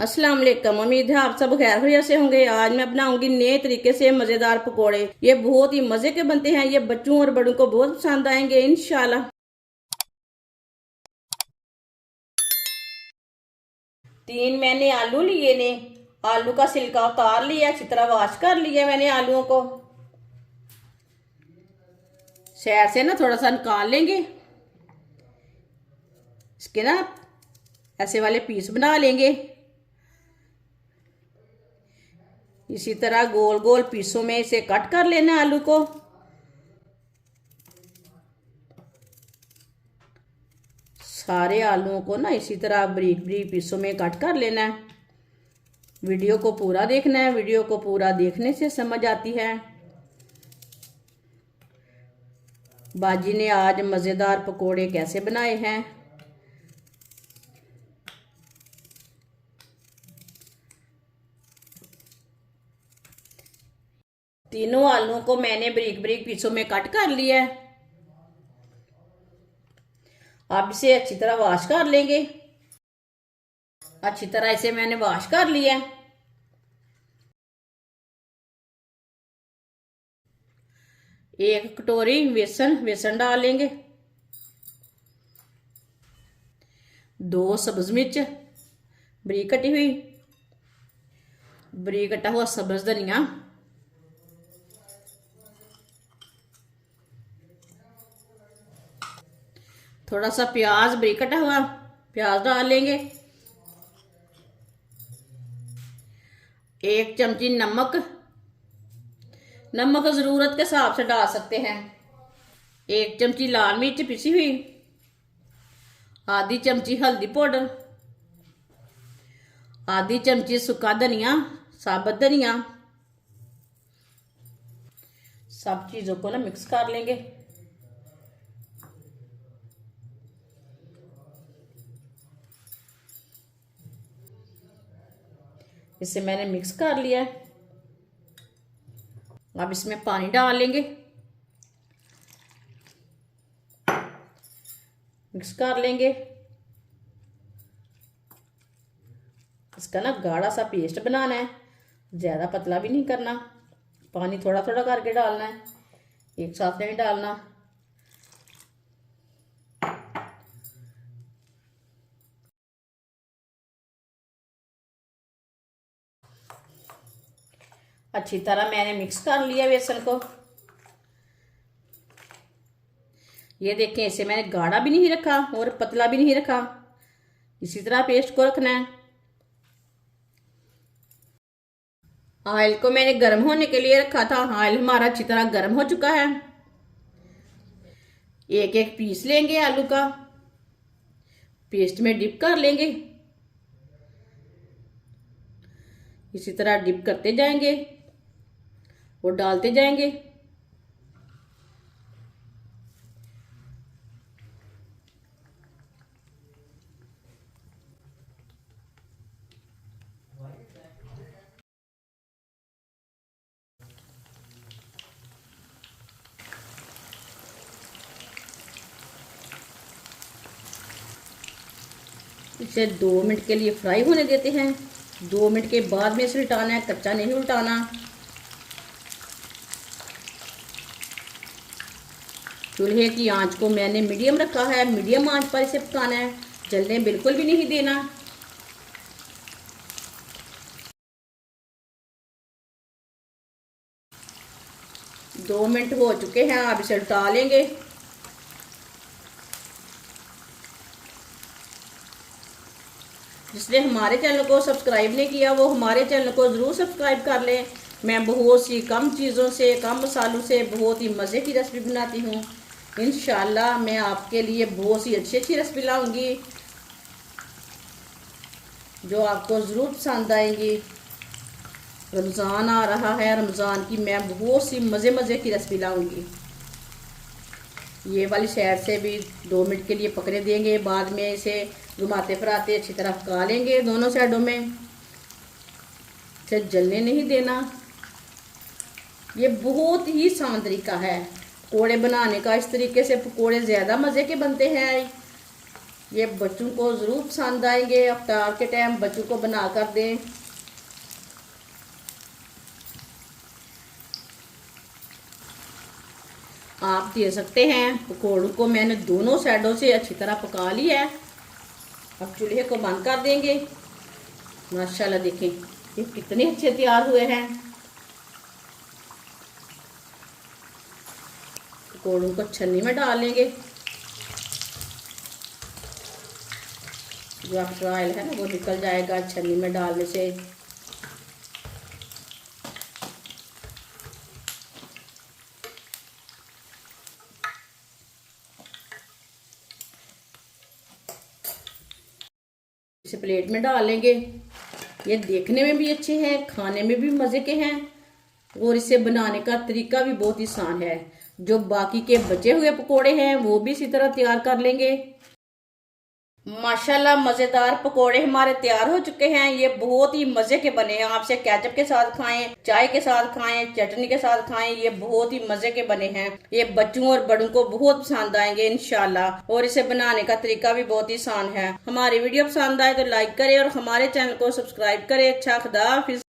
अस्सलाम वालेकुम। उम्मीद है आप सब खैर खैरियत से होंगे। आज मैं बनाऊंगी नए तरीके से मज़ेदार पकोड़े। ये बहुत ही मज़े के बनते हैं। ये बच्चों और बड़ों को बहुत पसंद आएंगे इंशाल्लाह। 3 मैंने आलू लिए ने। आलू का छिलका उतार लिया, अच्छी तरह वॉश कर लिया मैंने आलूओं को। शहर से ना थोड़ा सा निकाल लेंगे। इसके ना ऐसे वाले पीस बना लेंगे। इसी तरह गोल गोल पीसों में इसे कट कर लेना आलू को। सारे आलूओं को ना इसी तरह बारीक बारीक पीसों में कट कर लेना है। वीडियो को पूरा देखना है। वीडियो को पूरा देखने से समझ आती है। बाजी ने आज मज़ेदार पकोड़े कैसे बनाए हैं। तीनों आलूओं को मैंने बारीक बारीक पीसों में कट कर लिया है। अब इसे अच्छी तरह वॉश कर लेंगे। अच्छी तरह इसे मैंने वॉश कर लिया है। एक कटोरी बेसन डाल लेंगे। 2 सब्ज मिर्च बारीक कटी हुई, बारीक कटा हुआ सब्ज धनिया, थोड़ा सा प्याज बारीक कटा हुआ प्याज डाल लेंगे। 1 चमची नमक, नमक जरूरत के हिसाब से डाल सकते हैं। 1 चमची लाल मिर्च पिसी हुई, आधी चमची हल्दी पाउडर, आधी चमची सूखा धनिया, साबुत धनिया। सब चीजों को ना मिक्स कर लेंगे। इसे मैंने मिक्स कर लिया है। अब इसमें पानी डाल लेंगे, मिक्स कर लेंगे। इसका ना गाढ़ा सा पेस्ट बनाना है, ज़्यादा पतला भी नहीं करना। पानी थोड़ा थोड़ा करके डालना है, एक साथ नहीं डालना। अच्छी तरह मैंने मिक्स कर लिया बेसन को। ये देखें, इसे मैंने गाढ़ा भी नहीं रखा और पतला भी नहीं रखा। इसी तरह पेस्ट को रखना है। ऑयल को मैंने गर्म होने के लिए रखा था। ऑयल हमारा अच्छी तरह गर्म हो चुका है। एक एक पीस लेंगे आलू का, पेस्ट में डिप कर लेंगे। इसी तरह डिप करते जाएंगे और डालते जाएंगे। इसे 2 मिनट के लिए फ्राई होने देते हैं। 2 मिनट के बाद में इसे उल्टाना है, कच्चा नहीं उल्टाना। चूल्हे की आंच को मैंने मीडियम रखा है। मीडियम आंच पर इसे पकाना है, जलने बिल्कुल भी नहीं देना। दो मिनट हो चुके हैं, अब इसे उल्टा लेंगे। जिसने हमारे चैनल को सब्सक्राइब नहीं किया वो हमारे चैनल को ज़रूर सब्सक्राइब कर लें। मैं बहुत सी कम चीज़ों से, कम मसालों से बहुत ही मज़े की रेसिपी बनाती हूँ। इंशाल्लाह मैं आपके लिए बहुत सी अच्छी अच्छी रेसिपी लाऊंगी जो आपको ज़रूर पसंद आएंगी। रमज़ान आ रहा है, रमज़ान की मैं बहुत सी मज़े की रेसिपी लाऊंगी। ये वाली साइड से भी 2 मिनट के लिए पकने देंगे। बाद में इसे घुमाते फिराते अच्छी तरह पका लेंगे दोनों साइडों में। इसे जलने नहीं देना। ये बहुत ही आसान तरीका है पकोड़े बनाने का। इस तरीके से पकोड़े ज़्यादा मज़े के बनते हैं। ये बच्चों को ज़रूर पसंद आएंगे। इफ्तार के टाइम बच्चों को बना कर दें। आप दे सकते हैं। पकौड़ों को मैंने दोनों साइडों से अच्छी तरह पका लिया है। अब चूल्हे को बंद कर देंगे। माशाल्लाह देखें ये कितने अच्छे तैयार हुए हैं। पकौड़ों को छन्नी में डाल लेंगे। जो एक्स्ट्रा ऑयल है ना वो निकल जाएगा छन्नी में डालने से। इसे प्लेट में डाल लेंगे। ये देखने में भी अच्छे हैं, खाने में भी मज़े के हैं और इसे बनाने का तरीका भी बहुत ही आसान है। जो बाकी के बचे हुए पकोड़े हैं वो भी इसी तरह तैयार कर लेंगे। माशाल्लाह मज़ेदार पकोड़े हमारे तैयार हो चुके हैं। ये बहुत ही मज़े के बने हैं। आपसे केचप के साथ खाएं, चाय के साथ खाएं, चटनी के साथ खाएं। ये बहुत ही मज़े के बने हैं। ये बच्चों और बड़ों को बहुत पसंद आएंगे इंशाल्लाह। और इसे बनाने का तरीका भी बहुत ही आसान है। हमारी वीडियो पसंद आए तो लाइक करें और हमारे चैनल को सब्सक्राइब करें। अच्छा खुदा हाफिज़।